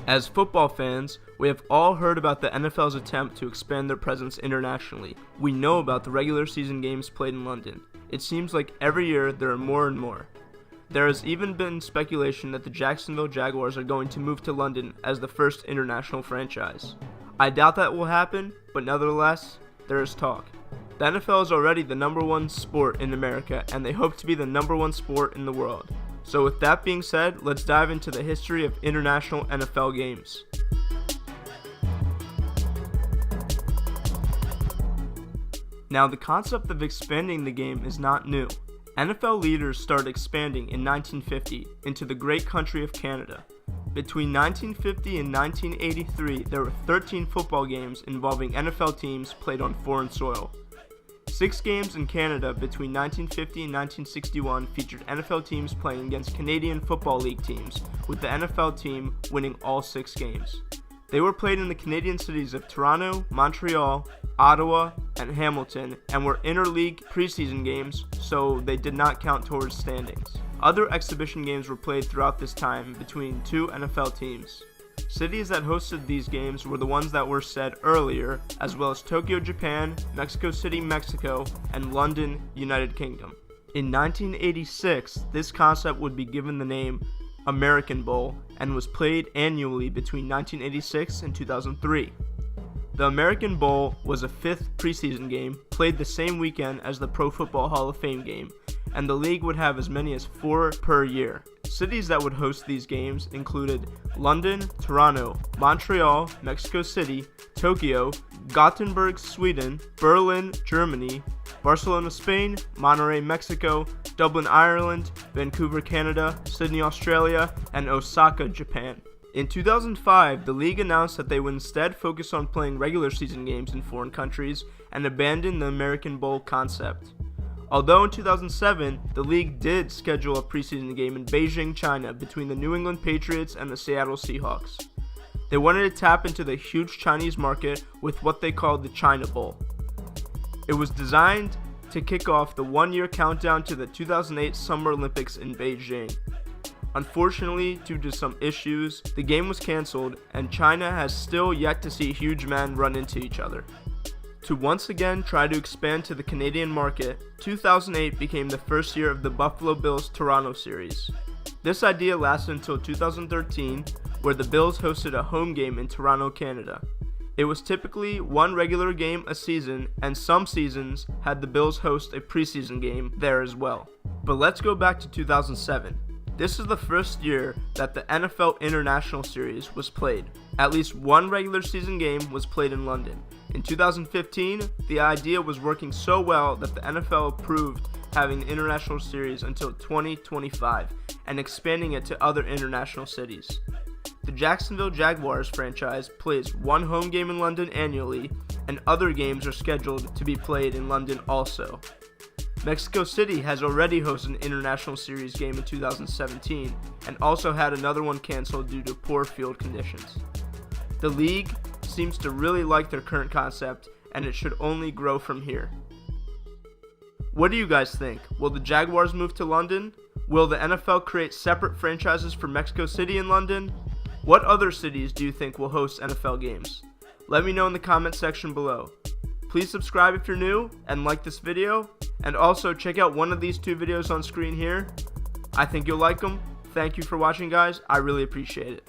As football fans, we have all heard about the NFL's attempt to expand their presence internationally. We know about the regular season games played in London. It seems like every year there are more and more. There has even been speculation that the Jacksonville Jaguars are going to move to London as the first international franchise. I doubt that will happen, but nevertheless, there is talk. The NFL is already the #1 sport in America, and they hope to be the #1 sport in the world. So with that being said, let's dive into the history of international NFL games. Now, the concept of expanding the game is not new. NFL leaders started expanding in 1950 into the great country of Canada. Between 1950 and 1983, there were 13 football games involving NFL teams played on foreign soil. 6 games in Canada between 1950 and 1961 featured NFL teams playing against Canadian Football League teams, with the NFL team winning all 6 games. They were played in the Canadian cities of Toronto, Montreal, Ottawa, and Hamilton, and were interleague preseason games, so they did not count towards standings. Other exhibition games were played throughout this time between 2 NFL teams. Cities that hosted these games were the ones that were said earlier, as well as Tokyo, Japan, Mexico City, Mexico, and London, United Kingdom. In 1986, this concept would be given the name American Bowl and was played annually between 1986 and 2003. The American Bowl was a 5th preseason game played the same weekend as the Pro Football Hall of Fame game, and the league would have as many as 4 per year. Cities that would host these games included London, Toronto, Montreal, Mexico City, Tokyo, Gothenburg, Sweden, Berlin, Germany, Barcelona, Spain, Monterrey, Mexico, Dublin, Ireland, Vancouver, Canada, Sydney, Australia, and Osaka, Japan. In 2005, the league announced that they would instead focus on playing regular season games in foreign countries and abandon the American Bowl concept. Although in 2007, the league did schedule a preseason game in Beijing, China between the New England Patriots and the Seattle Seahawks. They wanted to tap into the huge Chinese market with what they called the China Bowl. It was designed to kick off the 1-year countdown to the 2008 Summer Olympics in Beijing. Unfortunately, due to some issues, the game was canceled, and China has still yet to see huge men run into each other. To once again try to expand to the Canadian market, 2008 became the first year of the Buffalo Bills Toronto series. This idea lasted until 2013, where the Bills hosted a home game in Toronto, Canada. It was typically 1 regular game a season, and some seasons had the Bills host a preseason game there as well. But let's go back to 2007. This is the first year that the NFL International Series was played. At least 1 regular season game was played in London. In 2015, the idea was working so well that the NFL approved having the International Series until 2025 and expanding it to other international cities. The Jacksonville Jaguars franchise plays 1 home game in London annually, and other games are scheduled to be played in London also. Mexico City has already hosted an International Series game in 2017 and also had another one canceled due to poor field conditions. The league seems to really like their current concept, and it should only grow from here. What do you guys think? Will the Jaguars move to London? Will the NFL create separate franchises for Mexico City and London? What other cities do you think will host NFL games? Let me know in the comment section below. Please subscribe if you're new and like this video, and also check out one of these 2 videos on screen here. I think you'll like them. Thank you for watching, guys. I really appreciate it.